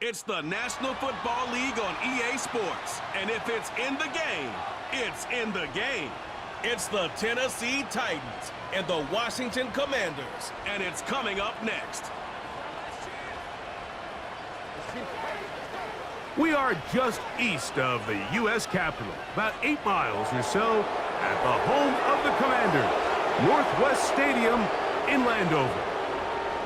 It's the National Football League on EA Sports. And if it's in the game, it's in the game. It's the Tennessee Titans and the Washington Commanders. And it's coming up next. We are just east of the U.S. Capitol, about 8 miles or so, at the home of the Commanders, Northwest Stadium in Landover.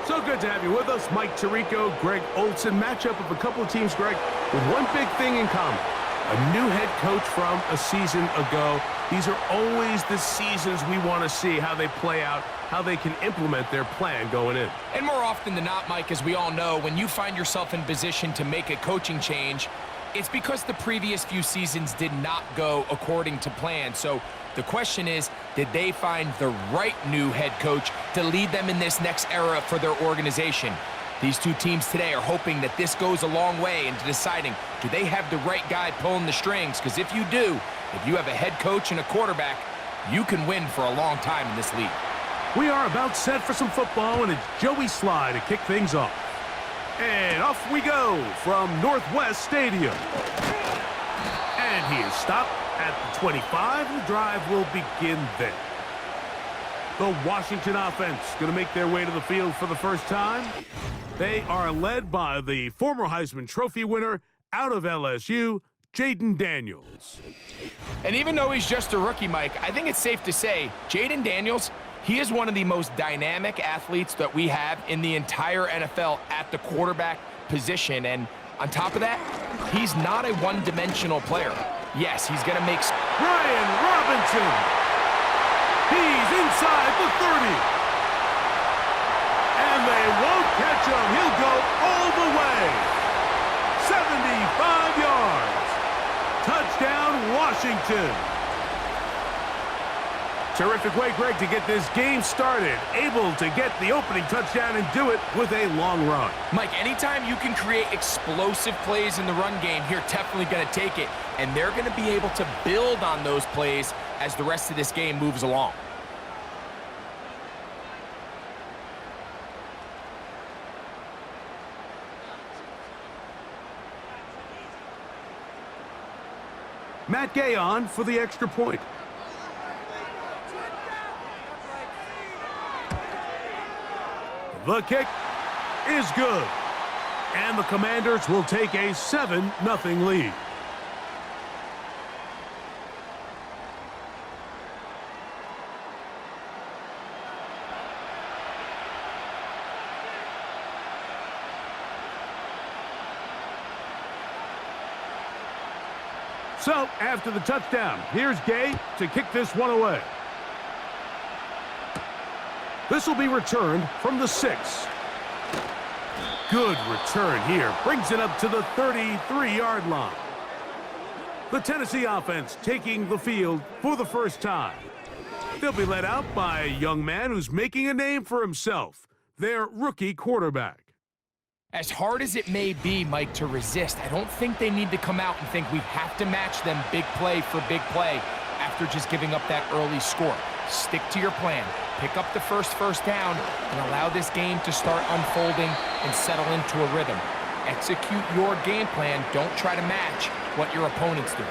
So good to have you with us. Mike Tirico, Greg Olson. Matchup of a couple of teams, Greg, with one big thing in common. A new head coach from a season ago. These are always the seasons we want to see how they play out, how they can implement their plan going in. And more often than not, Mike, as we all know, when you find yourself in position to make a coaching change, it's because the previous few seasons did not go according to plan. So the question is, did they find the right new head coach to lead them in this next era for their organization? These two teams today are hoping that this goes a long way into deciding, do they have the right guy pulling the strings? Because if you do, if you have a head coach and a quarterback, you can win for a long time in this league. We are about set for some football, and it's Joey Sly to kick things off. And off we go from Northwest Stadium. And he is stopped at the 25. The drive will begin there. The Washington offense going to make their way to the field for the first time. They are led by the former Heisman Trophy winner out of LSU, Jaden Daniels. And even though he's just a rookie, Mike, I think it's safe to say Jaden Daniels, he is one of the most dynamic athletes that we have in the entire NFL at the quarterback position. And on top of that, he's not a one-dimensional player. Yes, he's going to make... Brian Robinson. He's inside the 30. And they won't catch him. He'll go all the way. 75 yards. Touchdown, Washington. Terrific way, Greg, to get this game started. Able to get the opening touchdown and do it with a long run. Mike, anytime you can create explosive plays in the run game, you're definitely going to take it. And they're going to be able to build on those plays as the rest of this game moves along. Matt Gay on for the extra point. The kick is good. And the Commanders will take a 7-0 lead. So, after the touchdown, here's Gay to kick this one away. This will be returned from the 6. Good return here. Brings it up to the 33-yard line. The Tennessee offense taking the field for the first time. They'll be led out by a young man who's making a name for himself, their rookie quarterback. As hard as it may be, Mike, to resist, I don't think they need to come out and think we have to match them big play for big play after just giving up that early score. Stick to your plan. Pick up the first down and allow this game to start unfolding and settle into a rhythm. Execute your game plan. Don't try to match what your opponent's doing.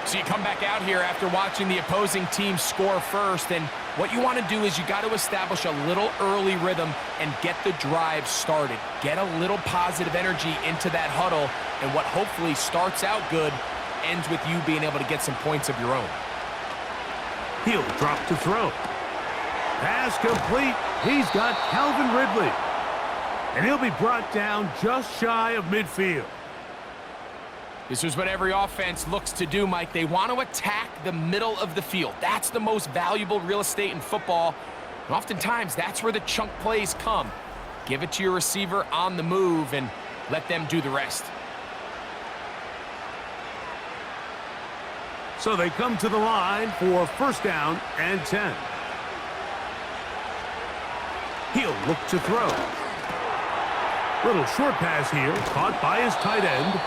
So you come back out here after watching the opposing team score first, and what you want to do is you got to establish a little early rhythm and get the drive started. Get a little positive energy into that huddle, and what hopefully starts out good ends with you being able to get some points of your own. He'll drop to throw. Pass complete. He's got Calvin Ridley. And he'll be brought down just shy of midfield. This is what every offense looks to do, Mike. They want to attack the middle of the field. That's the most valuable real estate in football. And oftentimes, that's where the chunk plays come. Give it to your receiver on the move and let them do the rest. So they come to the line for first down and 10. He'll look to throw. Little short pass here, caught by his tight end.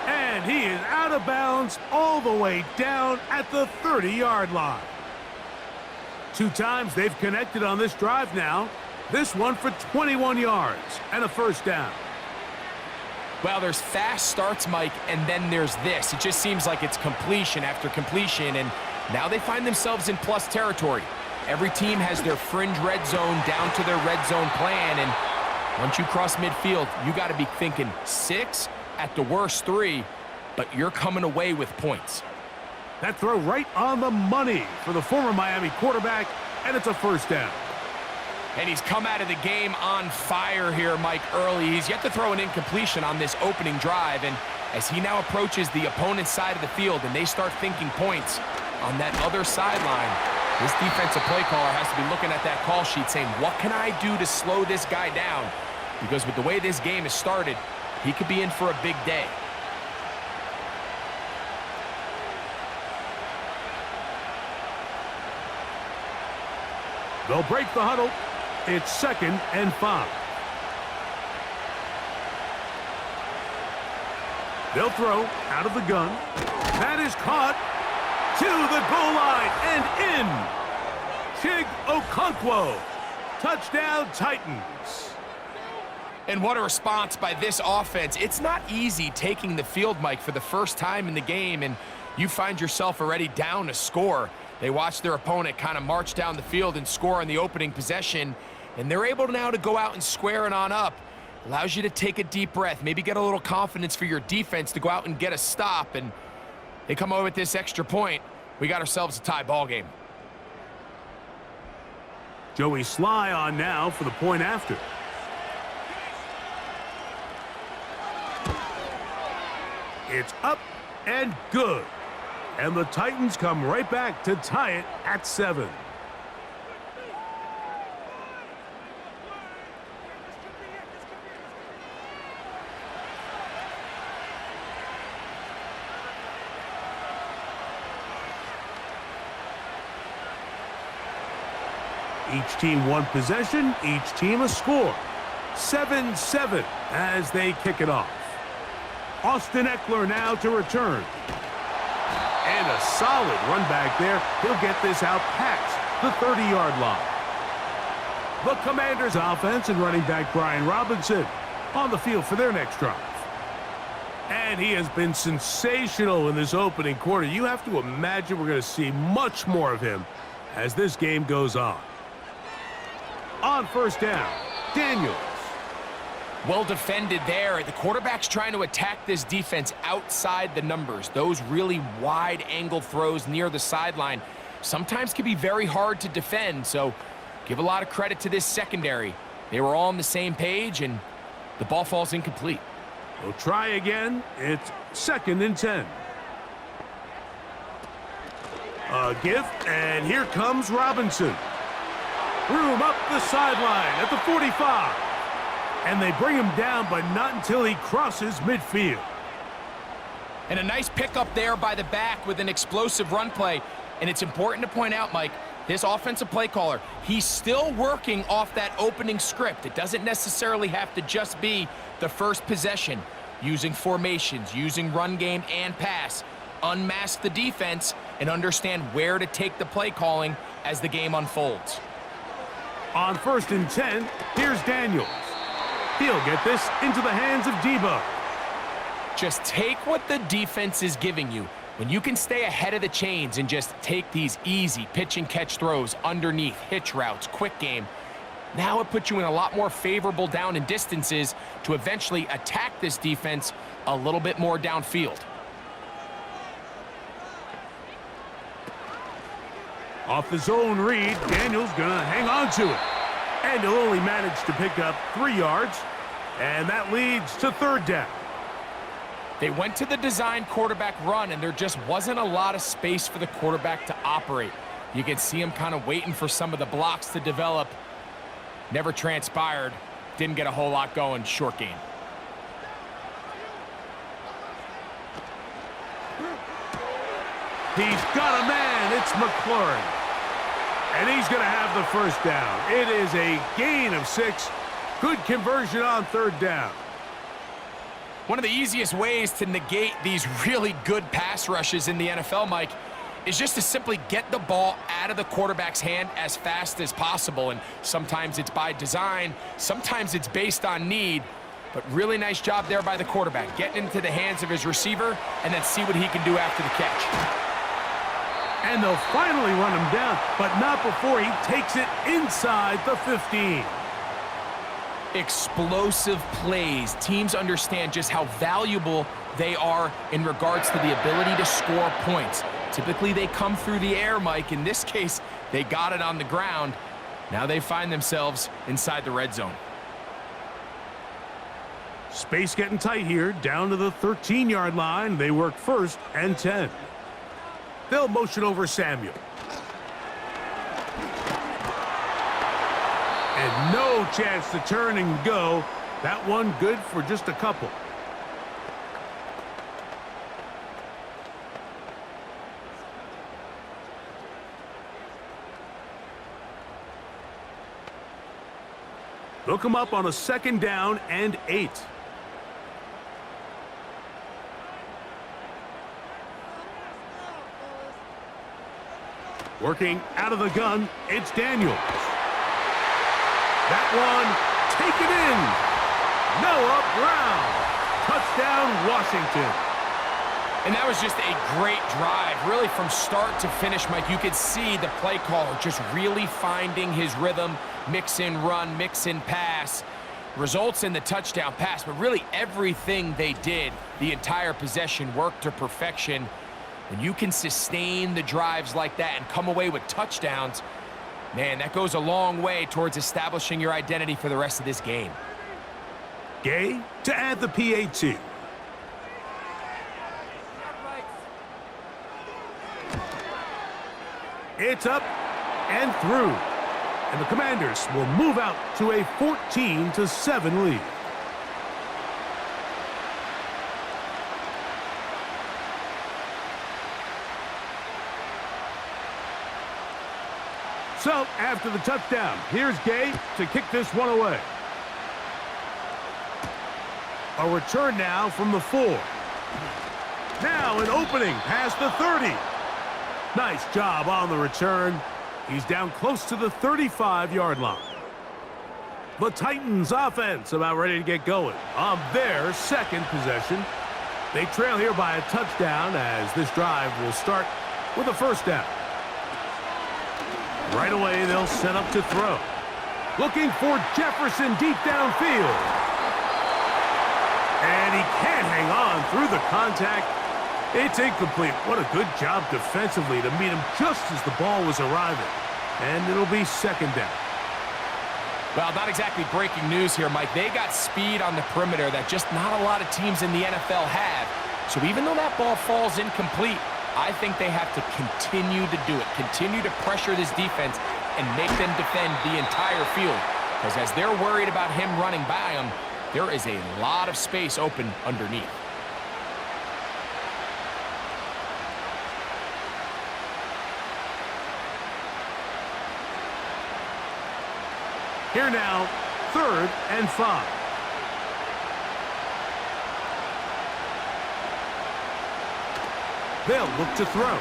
And he is out of bounds all the way down at the 30-yard line. 2 times they've connected on this drive now. This one for 21 yards and a first down. Well, there's fast starts, Mike, and then there's this. It just seems like it's completion after completion, and now they find themselves in plus territory. Every team has their fringe red zone down to their red zone plan, and once you cross midfield, you got to be thinking 6, at the worst 3, but you're coming away with points. That throw right on the money for the former Miami quarterback, and it's a first down. And he's come out of the game on fire here, Mike, early. He's yet to throw an incompletion on this opening drive, and as he now approaches the opponent's side of the field and they start thinking points on that other sideline, this defensive play caller has to be looking at that call sheet saying, what can I do to slow this guy down? Because with the way this game has started, he could be in for a big day. They'll break the huddle. It's 2nd and 5. They'll throw out of the gun. That is caught to the goal line and in. Chig Okonkwo. Touchdown, Titans. And what a response by this offense. It's not easy taking the field, Mike, for the first time in the game, and you find yourself already down a score. They watch their opponent kind of march down the field and score on the opening possession, and they're able now to go out and square it on up. Allows you to take a deep breath, maybe get a little confidence for your defense to go out and get a stop, and they come over with this extra point. We got ourselves a tie ball game. Joey Sly on now for the point after. It's up and good. And the Titans come right back to tie it at 7. Each team one possession, each team a score. 7-7 as they kick it off. Austin Eckler now to return. And a solid run back there. He'll get this out past the 30-yard line. The Commanders' offense and running back Brian Robinson on the field for their next drive. And he has been sensational in this opening quarter. You have to imagine we're going to see much more of him as this game goes on. On first down, Daniels. Well defended there. The quarterback's trying to attack this defense outside the numbers. Those really wide angle throws near the sideline sometimes can be very hard to defend, so give a lot of credit to this secondary. They were all on the same page, and the ball falls incomplete. We'll try again. It's 2nd and 10. A gift, and here comes Robinson. Room up the sideline at the 45. And they bring him down, but not until he crosses midfield. And a nice pickup there by the back with an explosive run play. And it's important to point out, Mike, this offensive play caller, he's still working off that opening script. It doesn't necessarily have to just be the first possession. Using formations, using run game and pass. Unmask the defense and understand where to take the play calling as the game unfolds. On 1st and 10, here's Daniels. He'll get this into the hands of Debo. Just take what the defense is giving you. When you can stay ahead of the chains and just take these easy pitch and catch throws underneath, hitch routes, quick game, now it puts you in a lot more favorable down and distances to eventually attack this defense a little bit more downfield. Off the zone read, Daniels gonna hang on to it. And he'll only manage to pick up 3 yards. And that leads to 3rd down. They went to the design quarterback run, and there just wasn't a lot of space for the quarterback to operate. You can see him kind of waiting for some of the blocks to develop. Never transpired. Didn't get a whole lot going. Short game. He's got a man. It's McLaurin. And he's going to have the first down. It is a gain of 6. Good conversion on 3rd down. One of the easiest ways to negate these really good pass rushes in the NFL, Mike, is just to simply get the ball out of the quarterback's hand as fast as possible. And sometimes it's by design, sometimes it's based on need. But really nice job there by the quarterback, getting into the hands of his receiver, and then see what he can do after the catch. And they'll finally run him down, but not before he takes it inside the 15. Explosive plays. Teams understand just how valuable they are in regards to the ability to score points. Typically, they come through the air, Mike. In this case, they got it on the ground. Now they find themselves inside the red zone. Space getting tight here, down to the 13-yard line. They work 1st and 10. They'll motion over Samuel. And no chance to turn and go. That one good for just a couple. They'll come up on a 2nd down and 8. Working out of the gun, it's Daniels. That one, taken in. Noah Brown. Touchdown, Washington. And that was just a great drive, really from start to finish, Mike. You could see the play caller just really finding his rhythm, mix in run, mix in pass. Results in the touchdown pass, but really everything they did, the entire possession, worked to perfection. When you can sustain the drives like that and come away with touchdowns, man, that goes a long way towards establishing your identity for the rest of this game. Gay to add the PAT. It's up and through. And the Commanders will move out to a 14-7 lead. So, after the touchdown, here's Gay to kick this one away. A return now from the 4. Now an opening past the 30. Nice job on the return. He's down close to the 35-yard line. The Titans offense about ready to get going on their 2nd possession. They trail here by a touchdown as this drive will start with a 1st down. Right away, they'll set up to throw. Looking for Jefferson deep downfield. And he can't hang on through the contact. It's incomplete. What a good job defensively to meet him just as the ball was arriving. And it'll be 2nd down. Well, not exactly breaking news here, Mike. They got speed on the perimeter that just not a lot of teams in the NFL have. So even though that ball falls incomplete, I think they have to continue to do it, continue to pressure this defense and make them defend the entire field. Because as they're worried about him running by them, there is a lot of space open underneath. Here now, 3rd and 5. They'll look to throw.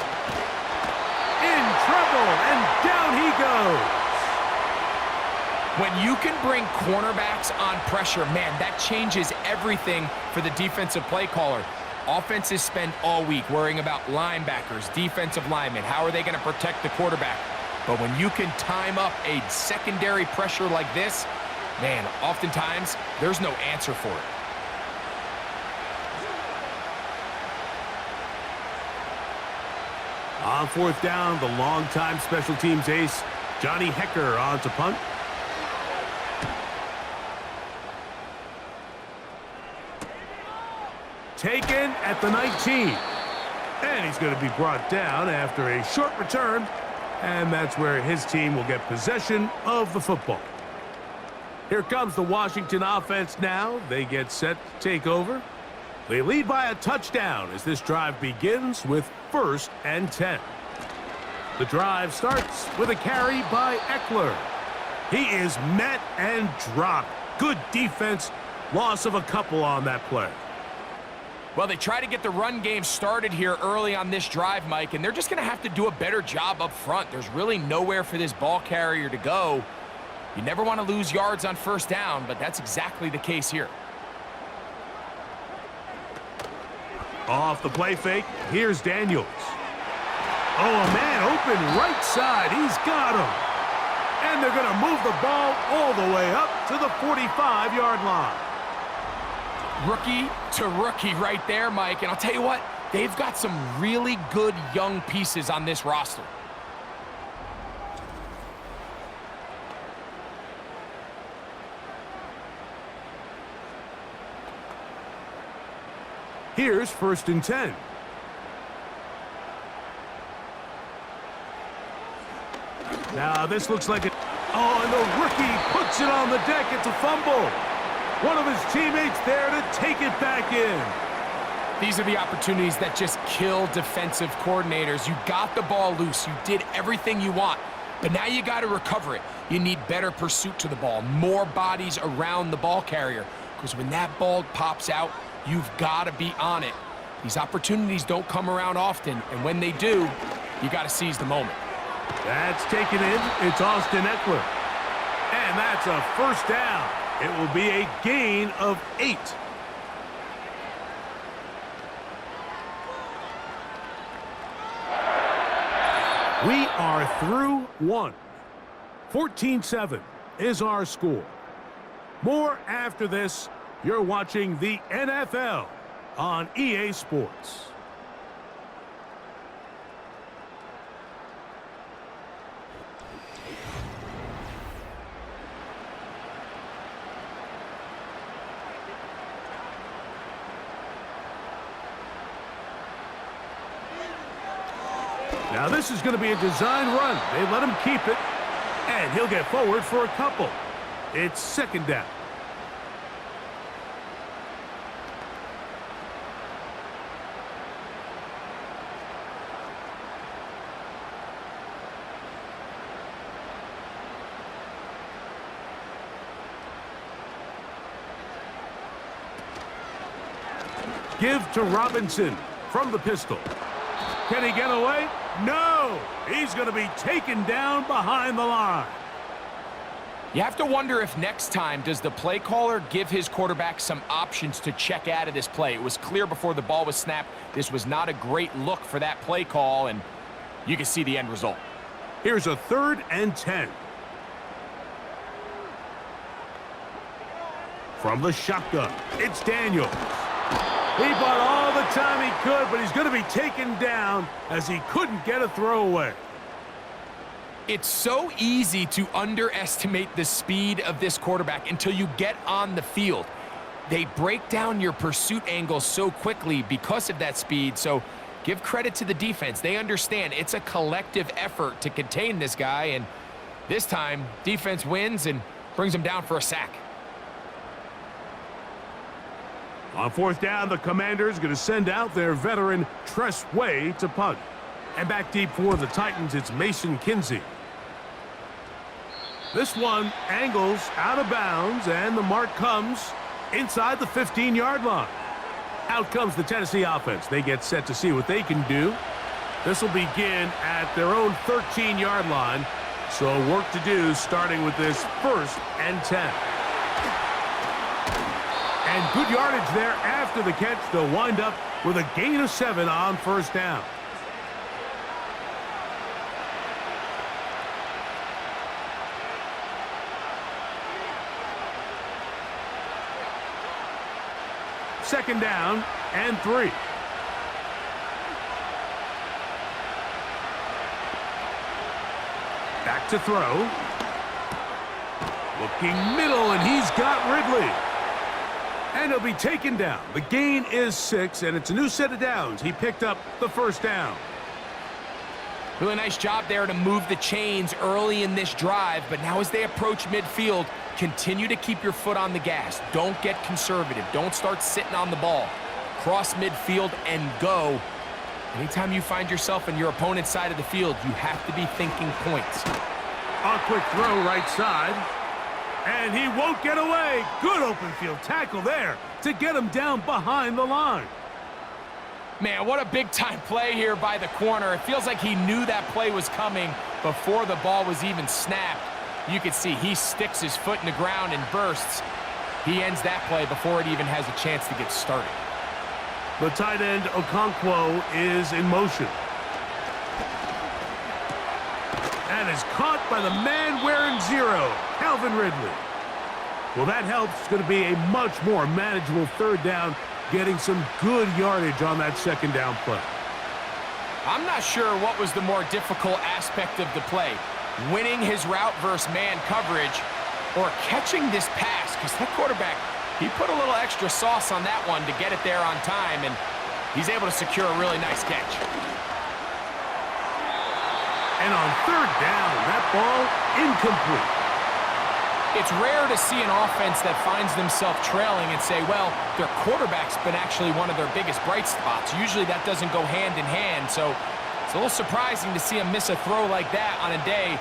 In trouble, and down he goes. When you can bring cornerbacks on pressure, man, that changes everything for the defensive play caller. Offenses spend all week worrying about linebackers, defensive linemen. How are they going to protect the quarterback? But when you can time up a secondary pressure like this, man, oftentimes there's no answer for it. On 4th down, the longtime special teams ace, Johnny Hecker, on to punt. Taken at the 19. And he's going to be brought down after a short return. And that's where his team will get possession of the football. Here comes the Washington offense now. They get set to take over. They lead by a touchdown as this drive begins with 1st and 10. The drive starts with a carry by Eckler. He is met and dropped. Good defense. Loss of a couple on that play. Well, they try to get the run game started here early on this drive, Mike, and they're just going to have to do a better job up front. There's really nowhere for this ball carrier to go. You never want to lose yards on 1st down, but that's exactly the case here. Off the play fake, here's Daniels. Oh, a man open right side. He's got him. And they're going to move the ball all the way up to the 45-yard line. Rookie to rookie right there, Mike. And I'll tell you what, they've got some really good young pieces on this roster. Here's 1st and 10. Now this looks like it. Oh, and the rookie puts it on the deck. It's a fumble. One of his teammates there to take it back in. These are the opportunities that just kill defensive coordinators. You got the ball loose. You did everything you want. But now you got to recover it. You need better pursuit to the ball, more bodies around the ball carrier. Because when that ball pops out, you've got to be on it. These opportunities don't come around often, and when they do, you got to seize the moment. That's taken in. It's Austin Eckler. And that's a 1st down. It will be a gain of 8. We are through 1. 14-7 is our score. More after this. You're watching the NFL on EA Sports. Now this is going to be a design run. They let him keep it, and he'll get forward for a couple. It's 2nd down. Give to Robinson from the pistol. Can he get away? No! He's going to be taken down behind the line. You have to wonder if next time does the play caller give his quarterback some options to check out of this play. It was clear before the ball was snapped. This was not a great look for that play call, and you can see the end result. Here's a 3rd and 10. From the shotgun, it's Daniels. He bought all the time he could, but he's going to be taken down as he couldn't get a throwaway. It's so easy to underestimate the speed of this quarterback until you get on the field. They break down your pursuit angles so quickly because of that speed, so give credit to the defense. They understand it's a collective effort to contain this guy, and this time, defense wins and brings him down for a sack. On 4th down, the Commanders going to send out their veteran Tress Way to punt. And back deep for the Titans, it's Mason Kinsey. This one angles out of bounds, and the mark comes inside the 15-yard line. Out comes the Tennessee offense. They get set to see what they can do. This will begin at their own 13-yard line. So work to do starting with this 1st and 10. And good yardage there after the catch. They'll wind up with a gain of 7 on 1st down. Second down and 3. Back to throw. Looking middle, and he's got Ridley. And he'll be taken down. The gain is 6, and it's a new set of downs. He picked up the 1st down. Really nice job there to move the chains early in this drive, but now as they approach midfield, continue to keep your foot on the gas. Don't get conservative. Don't start sitting on the ball. Cross midfield and go. Anytime you find yourself on your opponent's side of the field, you have to be thinking points. A quick throw right side. And he won't get away. Good open field tackle there to get him down behind the line. Man, what a big-time play here by the corner. It feels like he knew that play was coming before the ball was even snapped. You can see he sticks his foot in the ground and bursts. He ends that play before it even has a chance to get started. The tight end, Okonkwo, is in motion. And is caught by the man wearing 0, Calvin Ridley. Well, that helps. It's going to be a much more manageable third down, getting some good yardage on that second down play. I'm not sure what was the more difficult aspect of the play, winning his route versus man coverage or catching this pass, because that quarterback, he put a little extra sauce on that one to get it there on time, and he's able to secure a really nice catch. And on third down, that ball incomplete. It's rare to see an offense that finds themselves trailing and say, well, their quarterback's been actually one of their biggest bright spots. Usually that doesn't go hand in hand, so it's a little surprising to see him miss a throw like that on a day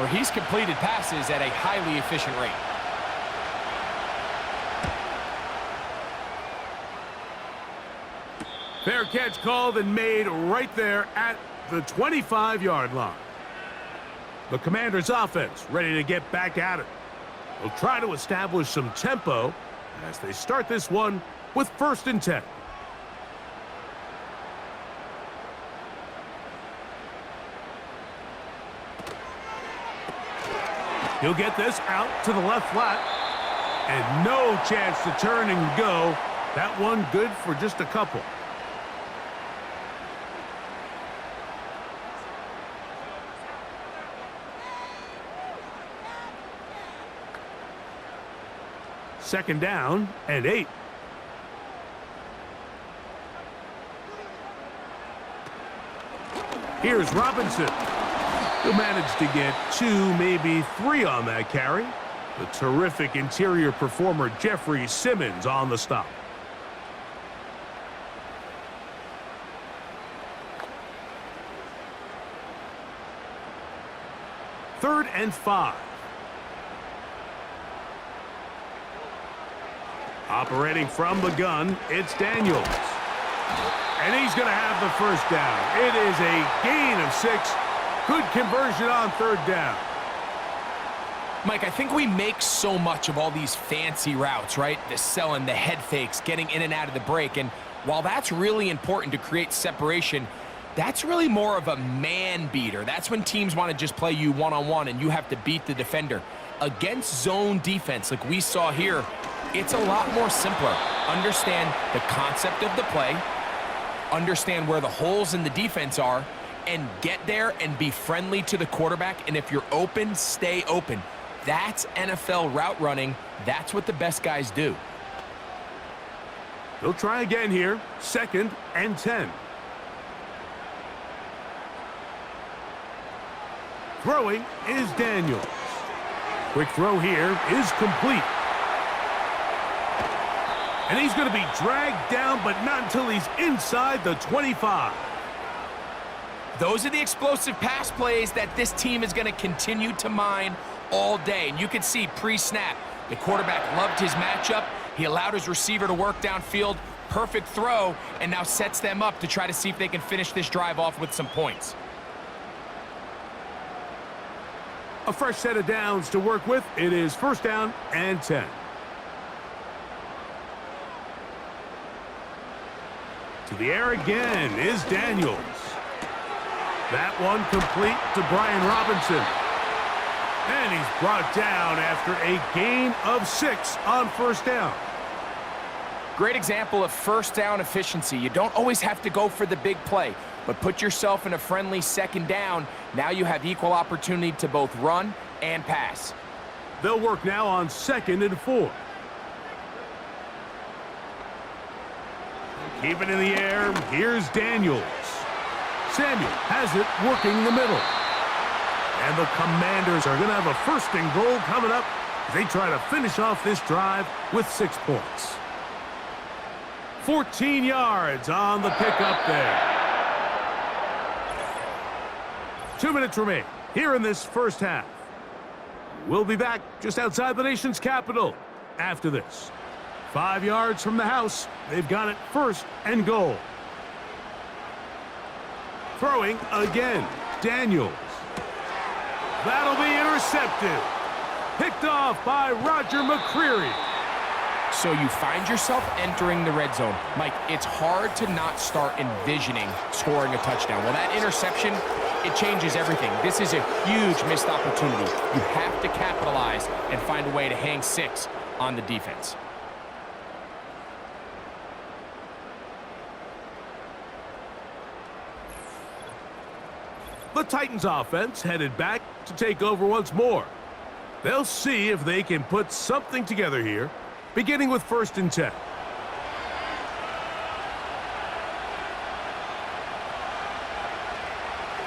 where he's completed passes at a highly efficient rate. Fair catch called and made right there at the 25-yard line. The Commanders' offense ready to get back at it. They'll try to establish some tempo as they start this one with 1st and 10. He'll get this out to the left flat. And no chance to turn and go. That one good for just a couple. Second down and 8. Here's Robinson. He'll manage to get 2, maybe 3 on that carry. The terrific interior performer Jeffrey Simmons on the stop. Third and 5. Operating from the gun, it's Daniels. And he's going to have the first down. It is a gain of 6. Good conversion on third down. Mike, I think we make so much of all these fancy routes, right? The selling, the head fakes, getting in and out of the break. And while that's really important to create separation, that's really more of a man beater. That's when teams want to just play you one-on-one and you have to beat the defender. Against zone defense like we saw here, it's a lot more simpler. Understand the concept of the play, understand where the holes in the defense are, and get there and be friendly to the quarterback. And if you're open, stay open. That's NFL route running. That's what the best guys do. They'll try again here. 2nd and 10. Throwing is Daniels. Quick throw here is complete. And he's going to be dragged down, but not until he's inside the 25. Those are the explosive pass plays that this team is going to continue to mine all day. And you can see pre-snap, the quarterback loved his matchup. He allowed his receiver to work downfield. Perfect throw, and now sets them up to try to see if they can finish this drive off with some points. A fresh set of downs to work with. It is 1st down and 10. To the air again is Daniels. That one complete to Brian Robinson. And he's brought down after a gain of 6 on 1st down. Great example of 1st down efficiency. You don't always have to go for the big play, but put yourself in a friendly 2nd down. Now you have equal opportunity to both run and pass. They'll work now on 2nd and 4. Keep it in the air. Here's Daniels. Samuel has it working the middle. And the Commanders are going to have a 1st and goal coming up as they try to finish off this drive with 6 points. 14 yards on the pickup there. 2 minutes remain here in this 1st half. We'll be back just outside the nation's capital after this. 5 yards from the house. They've got it 1st and goal. Throwing again. Daniels. That'll be intercepted. Picked off by Roger McCreary. So you find yourself entering the red zone. Mike, it's hard to not start envisioning scoring a touchdown. Well, that interception, it changes everything. This is a huge missed opportunity. You have to capitalize and find a way to hang 6 on the defense. The Titans offense headed back to take over once more. They'll see if they can put something together here, beginning with 1st and 10.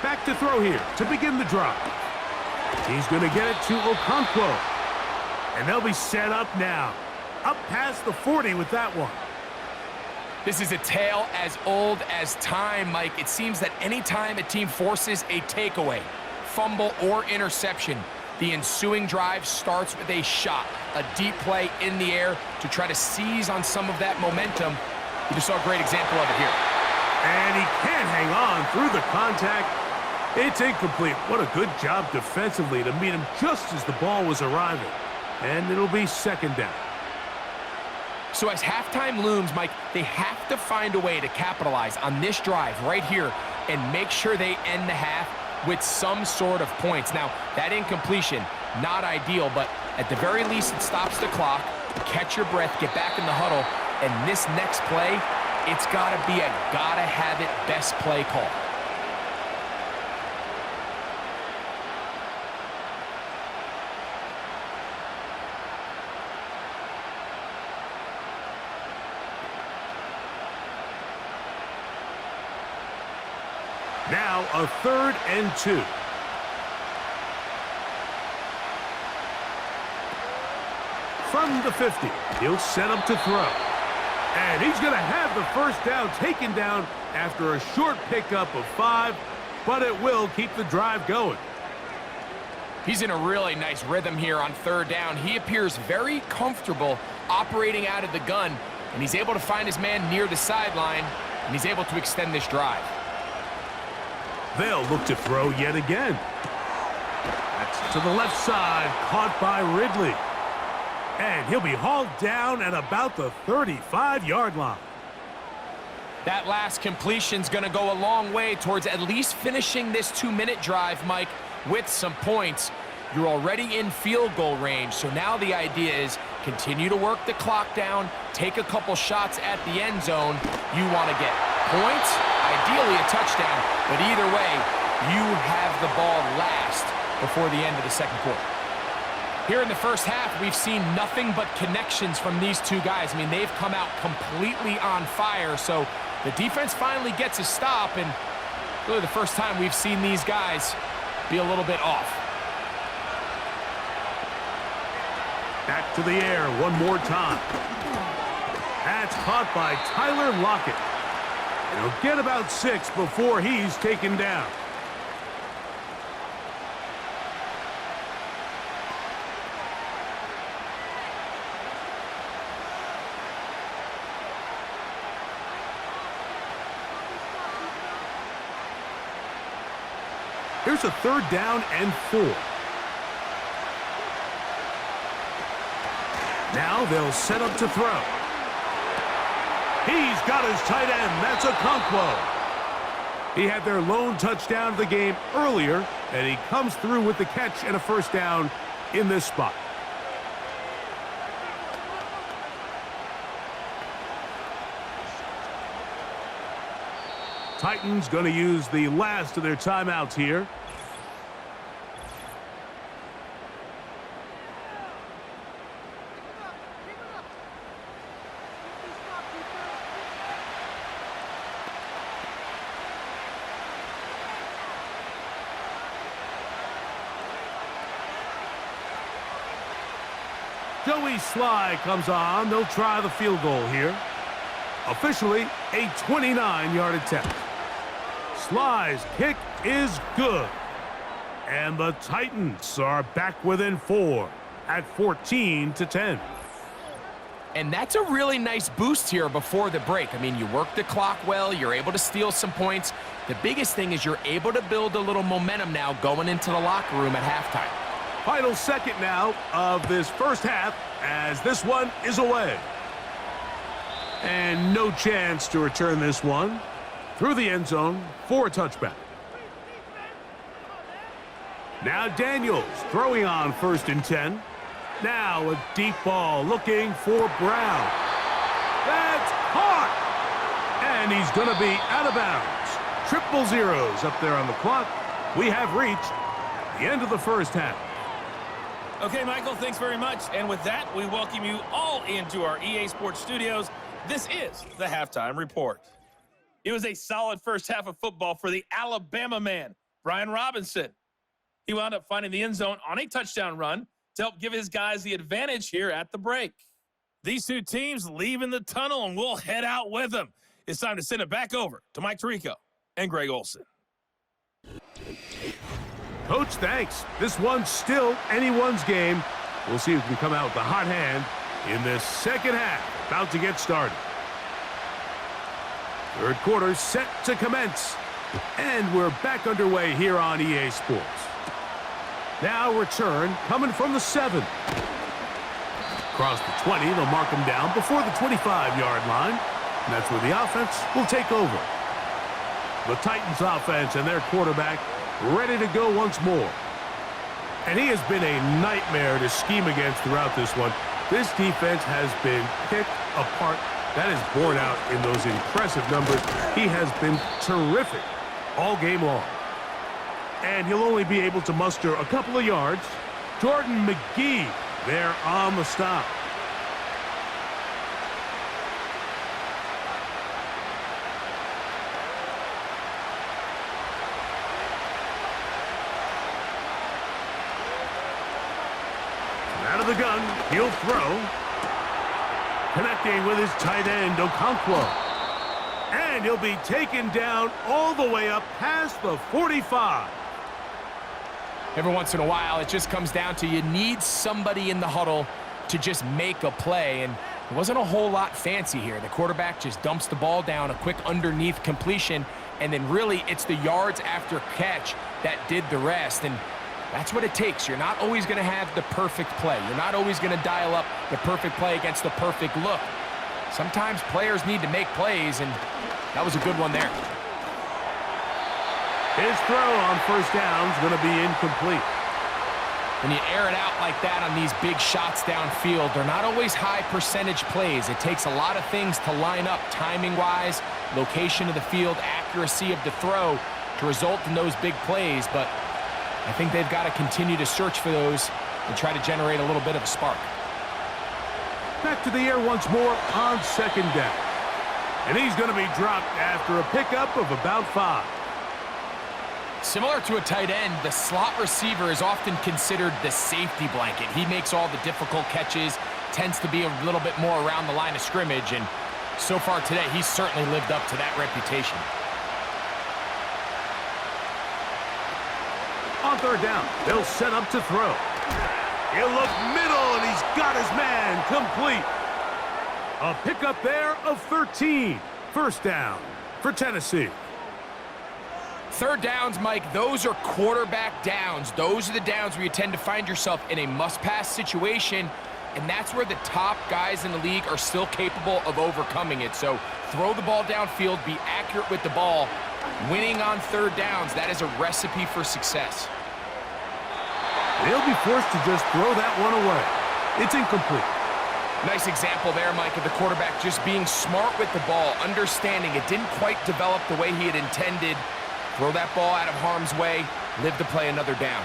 Back to throw here to begin the drive. He's going to get it to Okonkwo. And they'll be set up now. Up past the 40 with that one. This is a tale as old as time, Mike. It seems that anytime a team forces a takeaway, fumble, or interception, the ensuing drive starts with a shot, a deep play in the air to try to seize on some of that momentum. We just saw a great example of it here. And he can't hang on through the contact. It's incomplete. What a good job defensively to meet him just as the ball was arriving. And it'll be 2nd down. So as halftime looms, Mike, they have to find a way to capitalize on this drive right here and make sure they end the half with some sort of points. Now, that incompletion, not ideal, but at the very least, it stops the clock. Catch your breath, get back in the huddle, and this next play, it's got to be a gotta-have-it best play call. Now a 3rd and 2. From the 50, he'll set up to throw. And he's going to have the 1st down taken down after a short pickup of 5, but it will keep the drive going. He's in a really nice rhythm here on 3rd down. He appears very comfortable operating out of the gun, and he's able to find his man near the sideline, and he's able to extend this drive. They'll look to throw yet again. That's to the left side, caught by Ridley. And he'll be hauled down at about the 35-yard line. That last completion's going to go a long way towards at least finishing this 2-minute drive, Mike, with some points. You're already in field goal range, so now the idea is continue to work the clock down, take a couple shots at the end zone. You want to get points, ideally a touchdown, but either way, you have the ball last before the end of the 2nd quarter. Here in the 1st half, we've seen nothing but connections from these two guys. I mean, they've come out completely on fire, so the defense finally gets a stop, and really the first time we've seen these guys be a little bit off. Back to the air one more time. That's caught by Tyler Lockett. And he'll get about 6 before he's taken down. Here's a 3rd down and 4. Now they'll set up to throw. He's got his tight end. That's Okonkwo. He had their lone touchdown of the game earlier, and he comes through with the catch and a 1st down in this spot. Titans going to use the last of their timeouts here. Joey Sly comes on. They'll try the field goal here. Officially, a 29-yard attempt. Sly's kick is good. And the Titans are back within 4 at 14-10. And that's a really nice boost here before the break. I mean, you work the clock well. You're able to steal some points. The biggest thing is you're able to build a little momentum now going into the locker room at halftime. Final second now of this first half as this one is away. And no chance to return this one through the end zone for a touchback. Now Daniels throwing on 1st and 10. Now a deep ball looking for Brown. That's caught! And he's going to be out of bounds. Triple zeros up there on the clock. We have reached the end of the first half. Okay, Michael, thanks very much. And with that, we welcome you all into our EA Sports Studios. This is the Halftime Report. It was a solid first half of football for the Alabama man, Brian Robinson. He wound up finding the end zone on a touchdown run to help give his guys the advantage here at the break. These two teams leaving the tunnel, and we'll head out with them. It's time to send it back over to Mike Tirico and Greg Olson. Coach, thanks. This one's still anyone's game. We'll see who can come out with the hot hand in this second half. About to get started. Third quarter set to commence. And we're back underway here on EA Sports. Now return coming from the 7. Across the 20, they'll mark him down before the 25-yard line. And that's where the offense will take over. The Titans offense and their quarterback ready to go once more. And he has been a nightmare to scheme against throughout this one. This defense has been picked apart. That is borne out in those impressive numbers. He has been terrific all game long. And he'll only be able to muster a couple of yards. Jordan McGee there on the stop. Out of the gun, he'll throw. Connecting with his tight end, Okonkwo. And he'll be taken down all the way up past the 45. Every once in a while, it just comes down to you need somebody in the huddle to just make a play. And it wasn't a whole lot fancy here. The quarterback just dumps the ball down, a quick underneath completion, and then really it's the yards after catch that did the rest. And that's what it takes. You're not always going to have the perfect play. You're not always going to dial up the perfect play against the perfect look. Sometimes players need to make plays, and that was a good one there. His throw on first down is going to be incomplete. When you air it out like that on these big shots downfield, they're not always high percentage plays. It takes a lot of things to line up timing-wise, location of the field, accuracy of the throw to result in those big plays, but I think they've got to continue to search for those and try to generate a little bit of a spark. Back to the air once more on second down. And he's going to be dropped after a pickup of about 5. Similar to a tight end, the slot receiver is often considered the safety blanket. He makes all the difficult catches, tends to be a little bit more around the line of scrimmage, and so far today, he's certainly lived up to that reputation. On third down, they'll set up to throw. He'll look middle, and he's got his man complete. A pickup there of 13. First down for Tennessee. Third downs, Mike, those are quarterback downs. Those are the downs where you tend to find yourself in a must-pass situation, and that's where the top guys in the league are still capable of overcoming it. So throw the ball downfield, be accurate with the ball. Winning on third downs, that is a recipe for success. They'll be forced to just throw that one away. It's incomplete. Nice example there, Mike, of the quarterback just being smart with the ball, understanding it didn't quite develop the way he had intended. Throw that ball out of harm's way, live to play another down.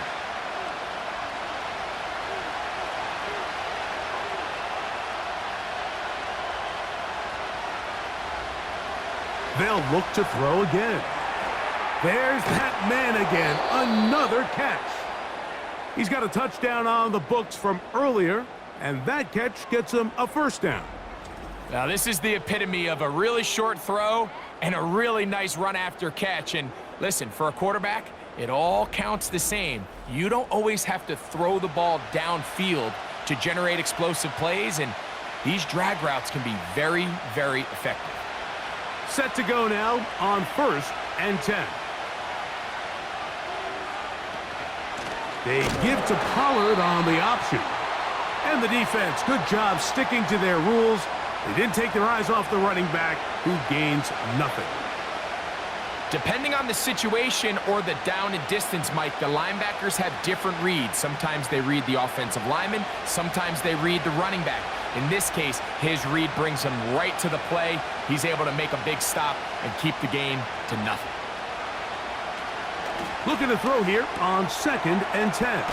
They'll look to throw again. There's that man again. Another catch. He's got a touchdown on the books from earlier, and that catch gets him a first down. Now, this is the epitome of a really short throw and a really nice run after catch. And listen, for a quarterback, it all counts the same. You don't always have to throw the ball downfield to generate explosive plays, and these drag routes can be very, very effective. Set to go now on 1st and 10. They give to Pollard on the option. And the defense, good job sticking to their rules. They didn't take their eyes off the running back, who gains nothing. Depending on the situation or the down and distance, Mike, the linebackers have different reads. Sometimes they read the offensive lineman, sometimes they read the running back. In this case, his read brings him right to the play. He's able to make a big stop and keep the game to nothing. Looking to throw here on 2nd and 10.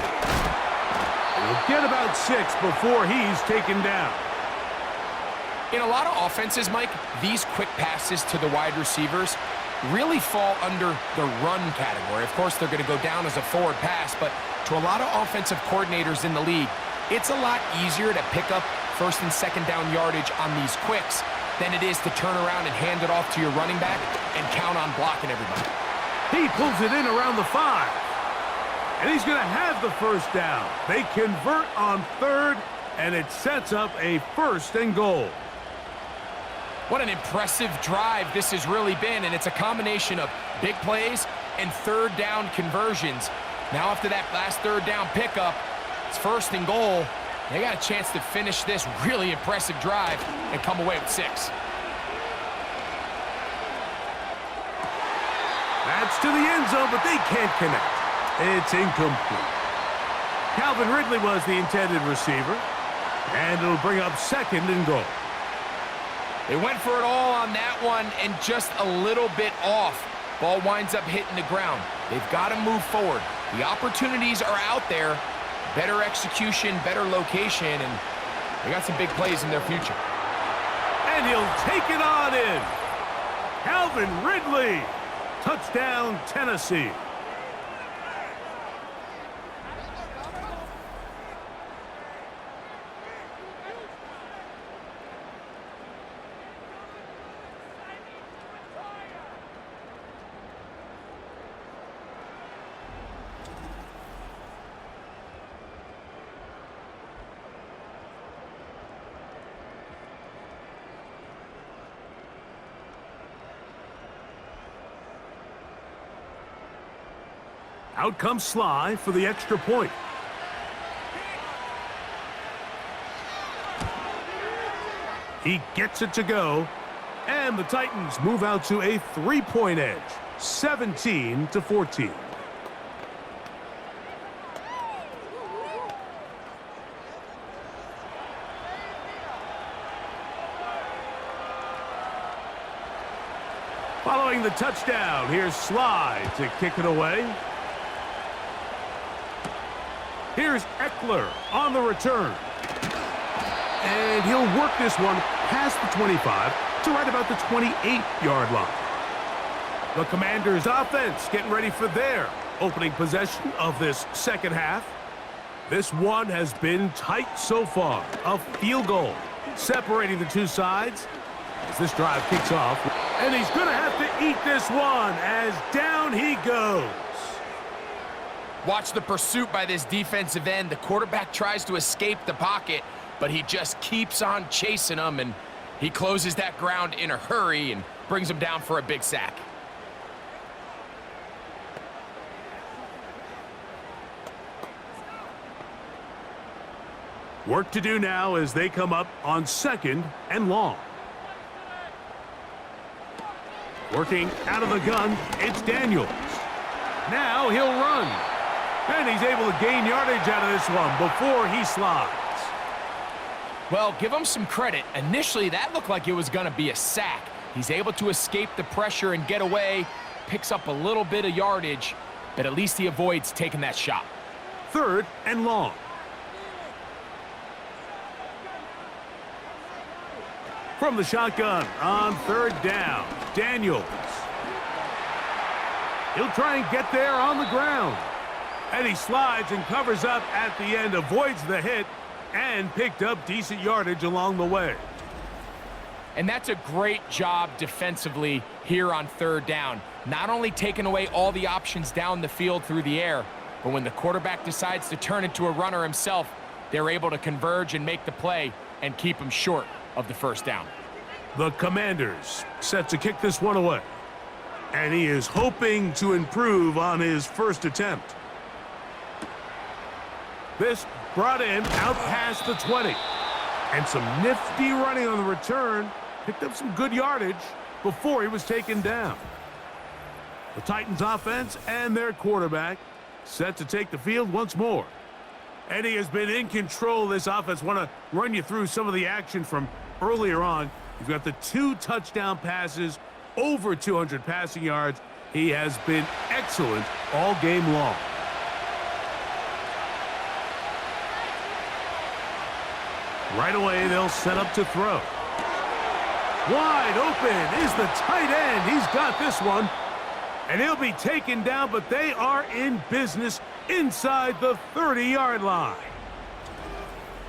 He'll get about 6 before he's taken down. In a lot of offenses, Mike, these quick passes to the wide receivers really fall under the run category. Of course, they're going to go down as a forward pass, but to a lot of offensive coordinators in the league, it's a lot easier to pick up 1st and 2nd down yardage on these quicks than it is to turn around and hand it off to your running back and count on blocking everybody. He pulls it in around the 5. And he's going to have the first down. They convert on 3rd, and it sets up a 1st and goal. What an impressive drive this has really been, and it's a combination of big plays and 3rd down conversions. Now after that last 3rd down pickup, it's 1st and goal. They got a chance to finish this really impressive drive and come away with 6. That's to the end zone, but they can't connect. It's incomplete. Calvin Ridley was the intended receiver, and it'll bring up 2nd and goal. They went for it all on that one and just a little bit off. Ball winds up hitting the ground. They've got to move forward. The opportunities are out there. Better execution, better location, and they got some big plays in their future. And he'll take it on in. Calvin Ridley. Touchdown, Tennessee. Out comes Sly for the extra point. He gets it to go, and the Titans move out to a 3-point edge, 17-14. Following the touchdown, here's Sly to kick it away. Here's Eckler on the return. And he'll work this one past the 25 to right about the 28-yard line. The Commanders' offense getting ready for their opening possession of this second half. This one has been tight so far. A field goal separating the two sides as this drive kicks off. And he's going to have to eat this one as down he goes. Watch the pursuit by this defensive end. The quarterback tries to escape the pocket, but he just keeps on chasing him, and he closes that ground in a hurry and brings him down for a big sack. Work to do now as they come up on 2nd and long. Working out of the gun, it's Daniels. Now he'll run. And he's able to gain yardage out of this one before he slides. Well, give him some credit. Initially, that looked like it was going to be a sack. He's able to escape the pressure and get away, picks up a little bit of yardage, but at least he avoids taking that shot. 3rd and long. From the shotgun on 3rd down, Daniels. He'll try and get there on the ground. And he slides and covers up at the end, avoids the hit, and picked up decent yardage along the way. And that's a great job defensively here on 3rd down. Not only taking away all the options down the field through the air, but when the quarterback decides to turn into a runner himself, they're able to converge and make the play and keep him short of the 1st down. The Commanders set to kick this one away. And he is hoping to improve on his first attempt. This brought in out past the 20. And some nifty running on the return. Picked up some good yardage before he was taken down. The Titans offense and their quarterback set to take the field once more. And he has been in control of this offense. Want to run you through some of the action from earlier on. You've got the 2 touchdown passes, over 200 passing yards. He has been excellent all game long. Right away, they'll set up to throw. Wide open is the tight end. He's got this one. And he'll be taken down, but they are in business inside the 30-yard line.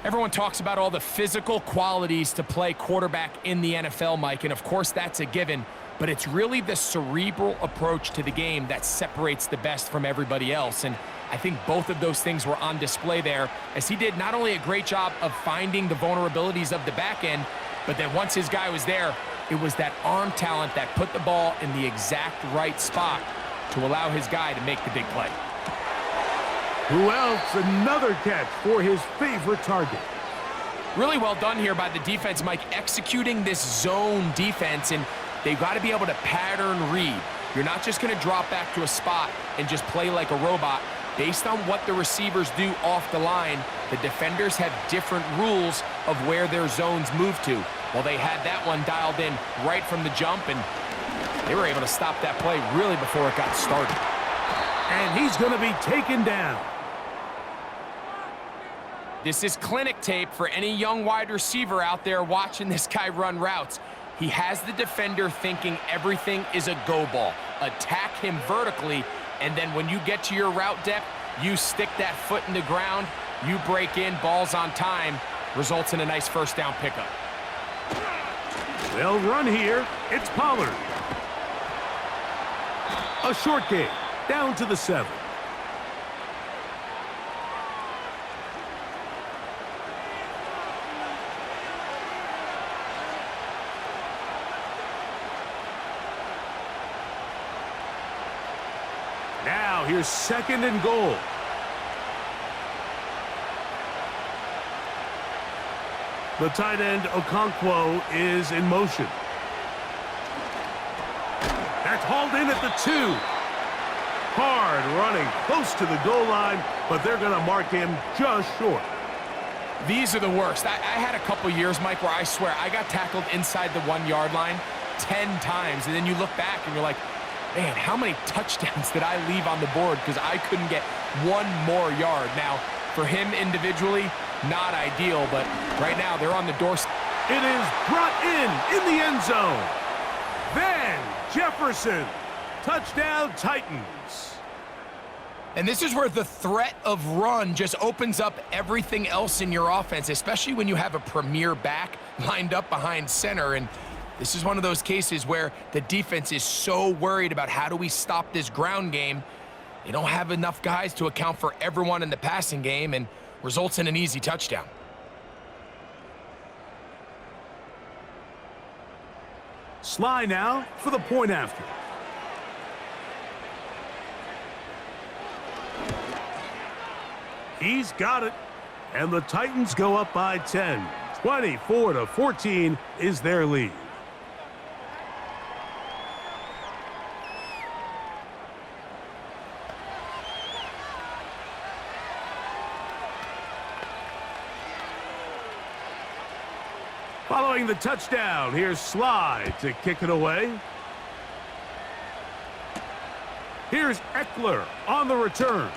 Everyone talks about all the physical qualities to play quarterback in the NFL, Mike, and of course that's a given, but it's really the cerebral approach to the game that separates the best from everybody else, and I think both of those things were on display there, as he did not only a great job of finding the vulnerabilities of the back end, but then once his guy was there, it was that arm talent that put the ball in the exact right spot to allow his guy to make the big play. Who else? Another catch for his favorite target. Really well done here by the defense, Mike, executing this zone defense, and they've got to be able to pattern read. You're not just going to drop back to a spot and just play like a robot. Based on what the receivers do off the line, the defenders have different rules of where their zones move to. Well, they had that one dialed in right from the jump, and they were able to stop that play really before it got started. And he's going to be taken down. This is clinic tape for any young wide receiver out there watching this guy run routes. He has the defender thinking everything is a go ball. Attack him vertically, and then when you get to your route depth, you stick that foot in the ground, you break in, balls on time, results in a nice first down pickup. They'll run here. It's Pollard. A short game, down to the 7. Now here's 2nd and goal. The tight end, Okonkwo, is in motion. That's hauled in at the 2. Hard running, close to the goal line, but they're going to mark him just short. These are the worst. I had a couple years, Mike, where I swear I got tackled inside the 1-yard line 10 times, and then you look back and you're like, man, how many touchdowns did I leave on the board because I couldn't get one more yard? Now, for him individually, not ideal, but right now they're on the doorstep. It is brought in the end zone. Van Jefferson, touchdown Titans. And this is where the threat of run just opens up everything else in your offense, especially when you have a premier back lined up behind center. And this is one of those cases where the defense is so worried about how do we stop this ground game. They don't have enough guys to account for everyone in the passing game, and results in an easy touchdown. Sly now for the point after. He's got it. And the Titans go up by 10. 24-14 is their lead. Following the touchdown, here's Sly to kick it away. Here's Eckler on the return.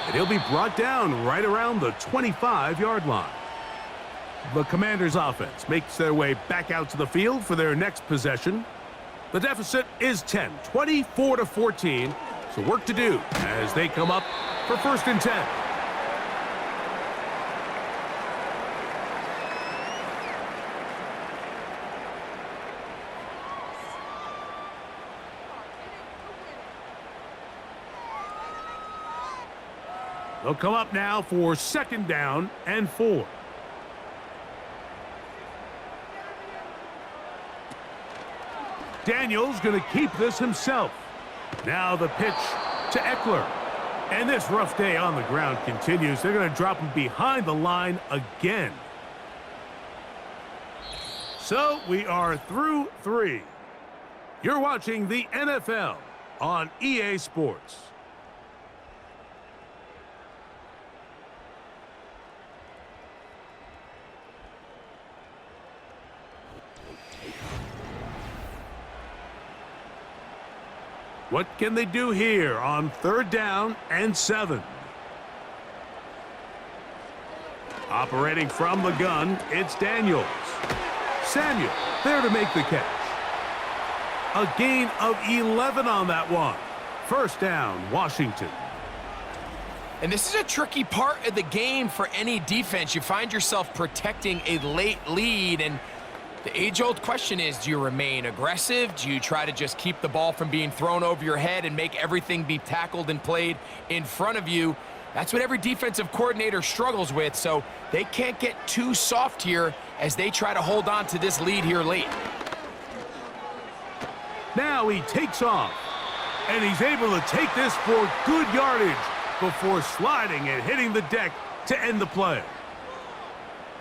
And he'll be brought down right around the 25-yard line. The Commanders' offense makes their way back out to the field for their next possession. The deficit is 10, 24-14. So work to do as they come up for 1st and 10. They'll come up now for 2nd down and 4. Daniel's going to keep this himself. Now the pitch to Eckler. And this rough day on the ground continues. They're going to drop him behind the line again. So we are through 3. You're watching the NFL on EA Sports. What can they do here on 3rd down and 7? Operating from the gun, it's Daniels. Samuel there to make the catch. A gain of 11 on that one. 1st down, Washington. And this is a tricky part of the game for any defense. You find yourself protecting a late lead, and the age-old question is, do you remain aggressive? Do you try to just keep the ball from being thrown over your head and make everything be tackled and played in front of you? That's what every defensive coordinator struggles with, so they can't get too soft here as they try to hold on to this lead here late. Now he takes off, and he's able to take this for good yardage before sliding and hitting the deck to end the play.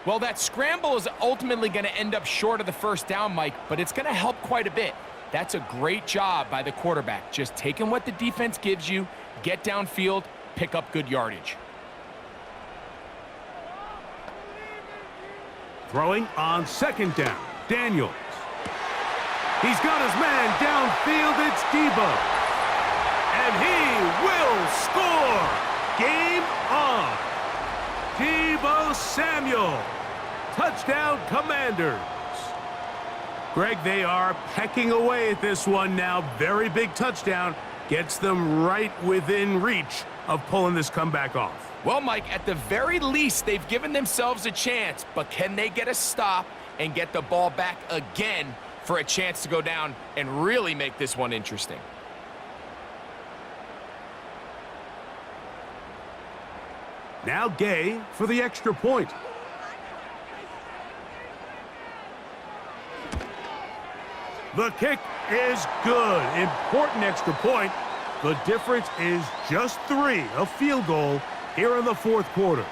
Well, that scramble is ultimately going to end up short of the 1st down, Mike, but it's going to help quite a bit. That's a great job by the quarterback, just taking what the defense gives you, get downfield, pick up good yardage. Throwing on 2nd down, Daniels. He's got his man downfield, it's Debo. And he will score! Game on! Debo Samuel. Touchdown, Commanders. Greg, they are pecking away at this one now. Very big touchdown. Gets them right within reach of pulling this comeback off. Well, Mike, at the very least, they've given themselves a chance, but can they get a stop and get the ball back again for a chance to go down and really make this one interesting? Now Gay for the extra point. The kick is good. Important extra point. The difference is just 3, a field goal here in the 4th quarter.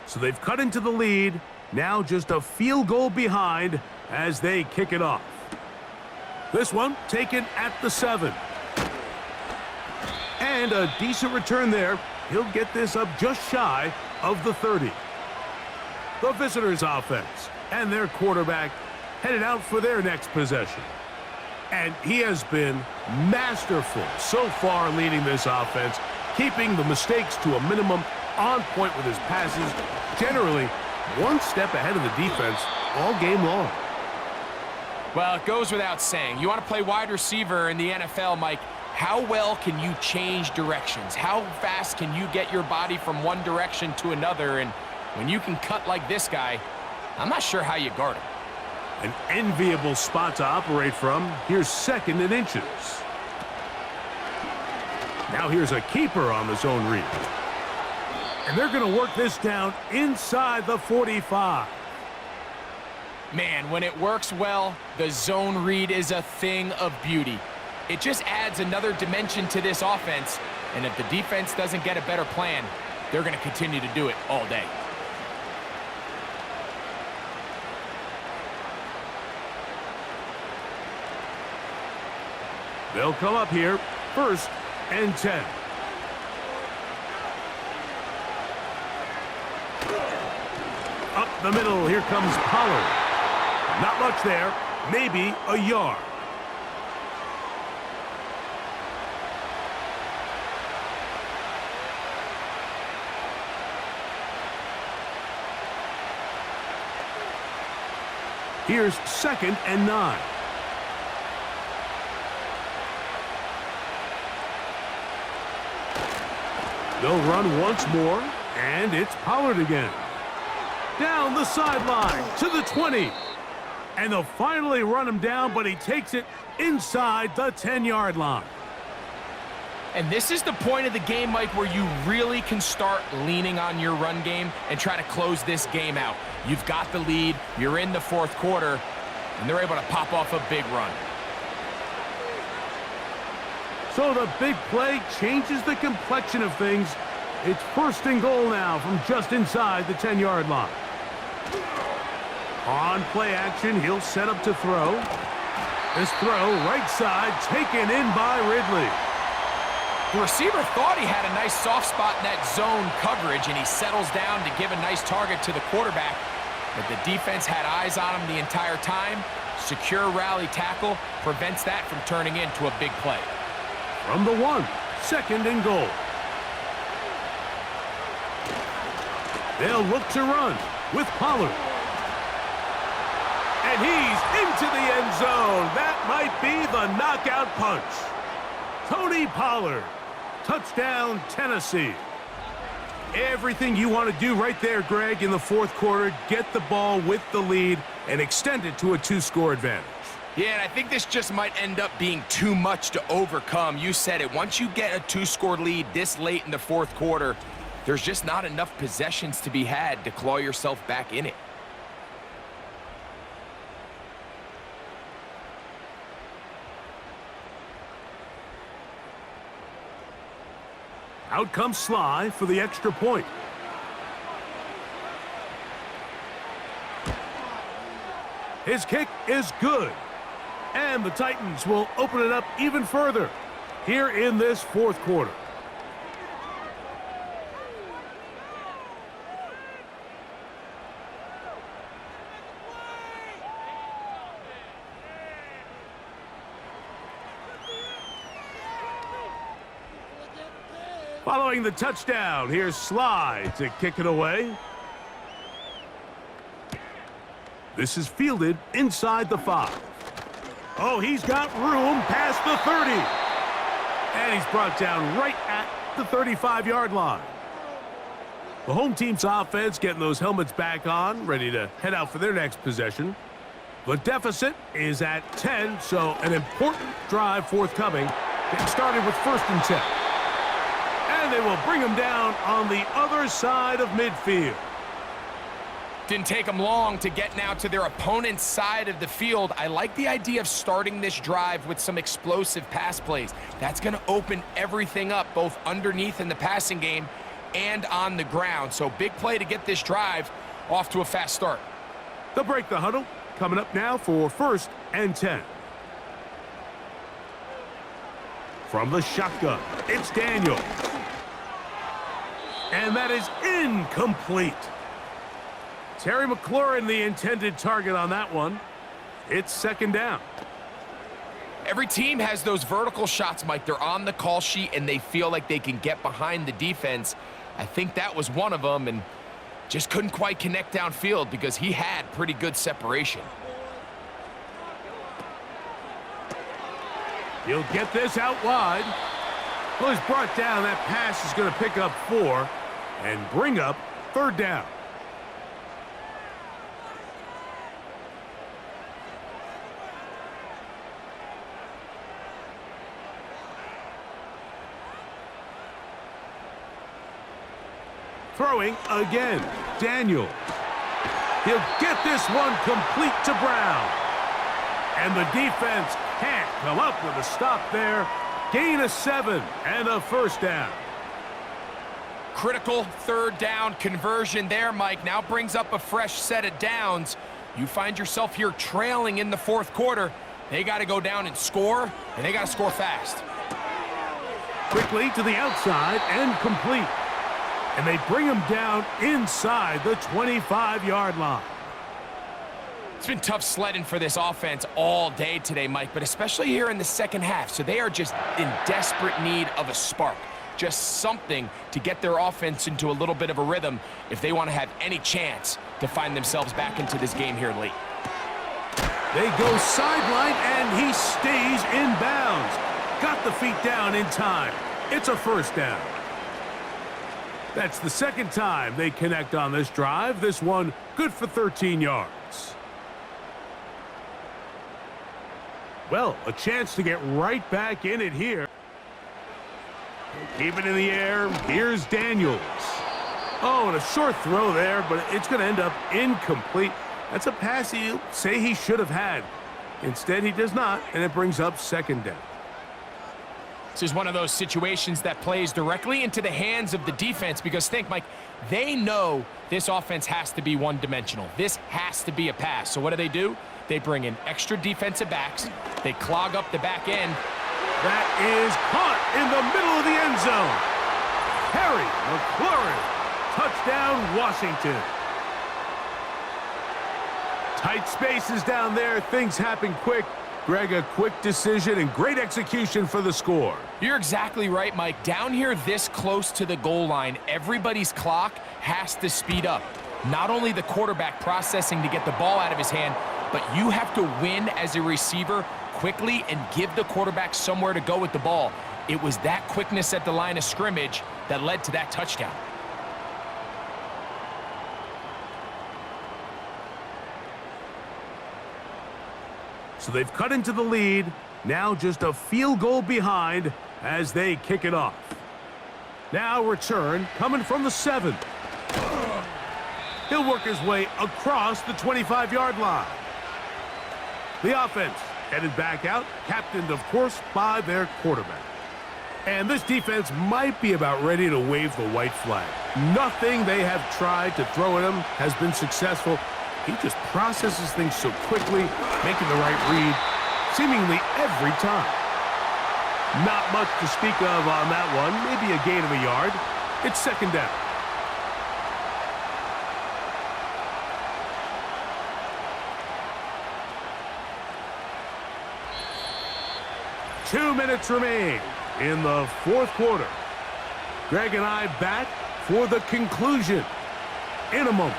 So they've cut into the lead. Now just a field goal behind as they kick it off. This one taken at the 7. And a decent return there. He'll get this up just shy of the 30. The visitors' offense and their quarterback headed out for their next possession. And he has been masterful so far leading this offense, keeping the mistakes to a minimum, on point with his passes, generally one step ahead of the defense all game long. Well, it goes without saying. You want to play wide receiver in the NFL, Mike, how well can you change directions? How fast can you get your body from one direction to another? And when you can cut like this guy, I'm not sure how you guard him. An enviable spot to operate from. Here's 2nd and inches. Now here's a keeper on the zone read. And they're going to work this down inside the 45. Man, when it works well, the zone read is a thing of beauty. It just adds another dimension to this offense, and if the defense doesn't get a better plan, they're going to continue to do it all day. They'll come up here, 1st and 10. Up the middle, here comes Pollard. Not much there, maybe a yard. Here's 2nd and 9. They'll run once more, and it's Pollard again. Down the sideline to the 20. And they'll finally run him down, but he takes it inside the 10-yard line. And this is the point of the game, Mike, where you really can start leaning on your run game and try to close this game out. You've got the lead, you're in the fourth quarter, and they're able to pop off a big run. So the big play changes the complexion of things. It's first and goal now from just inside the 10-yard line. On play action, he'll set up to throw. This throw, right side, taken in by Ridley. The receiver thought he had a nice soft spot in that zone coverage, and he settles down to give a nice target to the quarterback. But the defense had eyes on him the entire time. Secure rally tackle prevents that from turning into a big play. From the 1, second and goal. They'll look to run with Pollard. And he's into the end zone. That might be the knockout punch. Tony Pollard. Touchdown, Tennessee. Everything you want to do right there, Greg, in the fourth quarter. Get the ball with the lead and extend it to a 2-score advantage. Yeah, and I think this just might end up being too much to overcome. You said it. Once you get a 2-score lead this late in the fourth quarter, there's just not enough possessions to be had to claw yourself back in it. Out comes Sly for the extra point. His kick is good. And the Titans will open it up even further here in this fourth quarter. Following the touchdown, here's Sly to kick it away. This is fielded inside the 5. Oh, he's got room past the 30. And he's brought down right at the 35-yard line. The home team's offense getting those helmets back on, ready to head out for their next possession. The deficit is at 10, so an important drive forthcoming. Getting started with 1st and 10. And they will bring him down on the other side of midfield. Didn't take them long to get now to their opponent's side of the field. I like the idea of starting this drive with some explosive pass plays. That's going to open everything up, both underneath in the passing game and on the ground. So big play to get this drive off to a fast start. They'll break the huddle. Coming up now for 1st and 10. From the shotgun, it's Daniel. And that is incomplete. Terry McLaurin, the intended target on that one. It's 2nd down. Every team has those vertical shots, Mike. They're on the call sheet, and they feel like they can get behind the defense. I think that was one of them, and just couldn't quite connect downfield because he had pretty good separation. He'll get this out wide. Well, he's brought down. That pass is going to pick up 4 and bring up 3rd down. Throwing again, Daniel. He'll get this one complete to Brown. And the defense can't come up with a stop there. Gain of 7 and a 1st down. Critical 3rd down conversion there, Mike. Now brings up a fresh set of downs. You find yourself here trailing in the fourth quarter. They got to go down and score, and they got to score fast. Quickly to the outside and complete. And they bring him down inside the 25-yard line. It's been tough sledding for this offense all day today, Mike, but especially here in the second half. So they are just in desperate need of a spark. Just something to get their offense into a little bit of a rhythm if they want to have any chance to find themselves back into this game here late. They go sideline, and he stays in bounds. Got the feet down in time. It's a 1st down. That's the 2nd time they connect on this drive. This one good for 13 yards. Well, a chance to get right back in it here. Keep it in the air. Here's Daniels. Oh, and a short throw there, but it's going to end up incomplete. That's a pass he'll say he should have had. Instead, he does not, and it brings up second down. This is one of those situations that plays directly into the hands of the defense because think, Mike, they know this offense has to be one-dimensional. This has to be a pass. So what do? They bring in extra defensive backs. They clog up the back end. That is caught in the middle of the end zone. Harry McLaurin. Touchdown, Washington. Tight spaces down there. Things happen quick. Greg, a quick decision and great execution for the score. You're exactly right, Mike. Down here this close to the goal line, everybody's clock has to speed up. Not only the quarterback processing to get the ball out of his hand, but you have to win as a receiver quickly and give the quarterback somewhere to go with the ball. It was that quickness at the line of scrimmage that led to that touchdown. So they've cut into the lead. Now just a field goal behind as they kick it off. Now return coming from the 7. He'll work his way across the 25-yard line. The offense headed back out, captained, of course, by their quarterback. And this defense might be about ready to wave the white flag. Nothing they have tried to throw at him has been successful. He just processes things so quickly, making the right read, seemingly every time. Not much to speak of on that one, maybe a gain of a yard. It's second down. Two minutes remain in the fourth quarter. Greg and I back for the conclusion in a moment.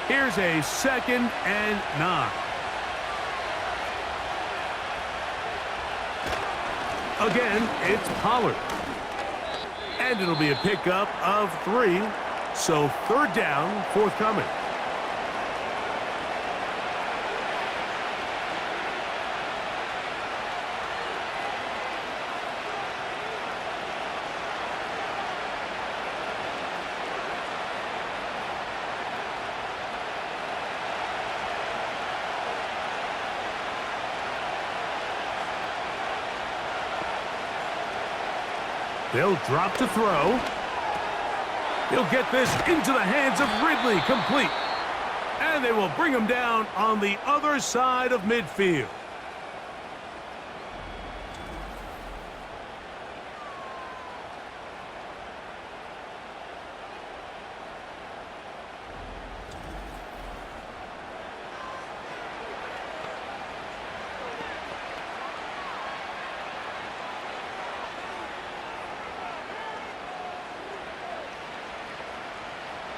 Here's a 2nd and 9. Again, it's Pollard. And it'll be a pickup of 3. So third down forthcoming. They'll drop to throw. He'll get this into the hands of Ridley, complete. And they will bring him down on the other side of midfield.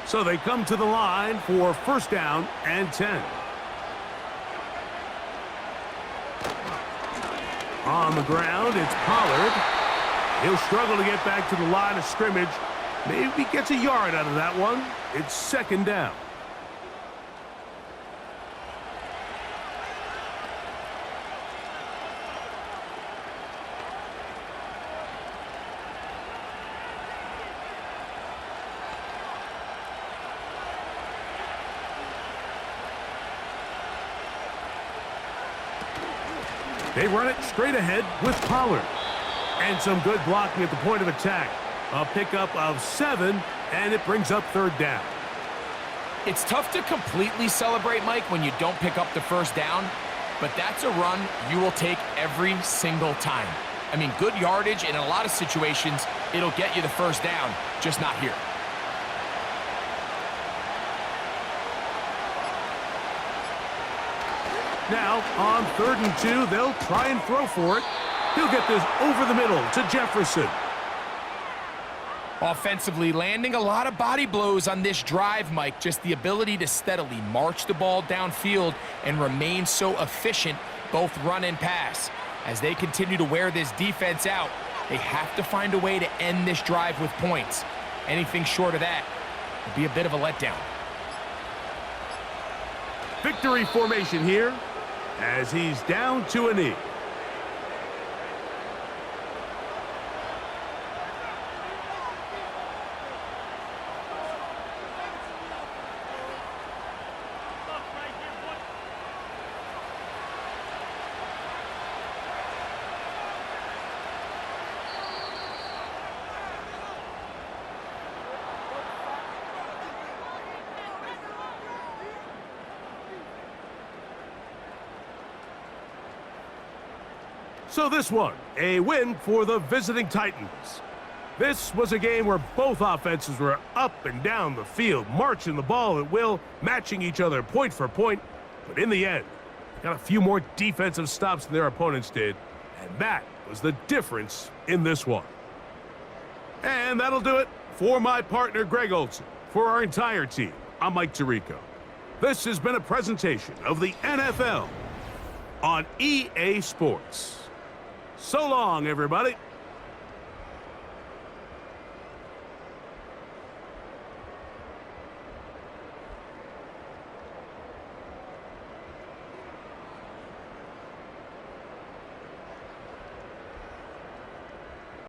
So they come to the line for first down and 10. On the ground, it's Pollard. He'll struggle to get back to the line of scrimmage. Maybe gets a yard out of that one. It's second down. They run it straight ahead with Pollard. And some good blocking at the point of attack. A pickup of 7, and it brings up third down. It's tough to completely celebrate, Mike, when you don't pick up the first down, but that's a run you will take every single time. I mean, good yardage, and in a lot of situations, it'll get you the first down, just not here. Now, on 3rd and 2, they'll try and throw for it. He'll get this over the middle to Jefferson. Offensively, landing a lot of body blows on this drive, Mike. Just the ability to steadily march the ball downfield and remain so efficient, both run and pass. As they continue to wear this defense out, they have to find a way to end this drive with points. Anything short of that would be a bit of a letdown. Victory formation here as he's down to a knee. So this one, a win for the visiting Titans. This was a game where both offenses were up and down the field, marching the ball at will, matching each other point for point. But in the end, they got a few more defensive stops than their opponents did, and that was the difference in this one. And that'll do it for my partner, Greg Olson. For our entire team, I'm Mike Tirico. This has been a presentation of the NFL on EA Sports. So long, everybody.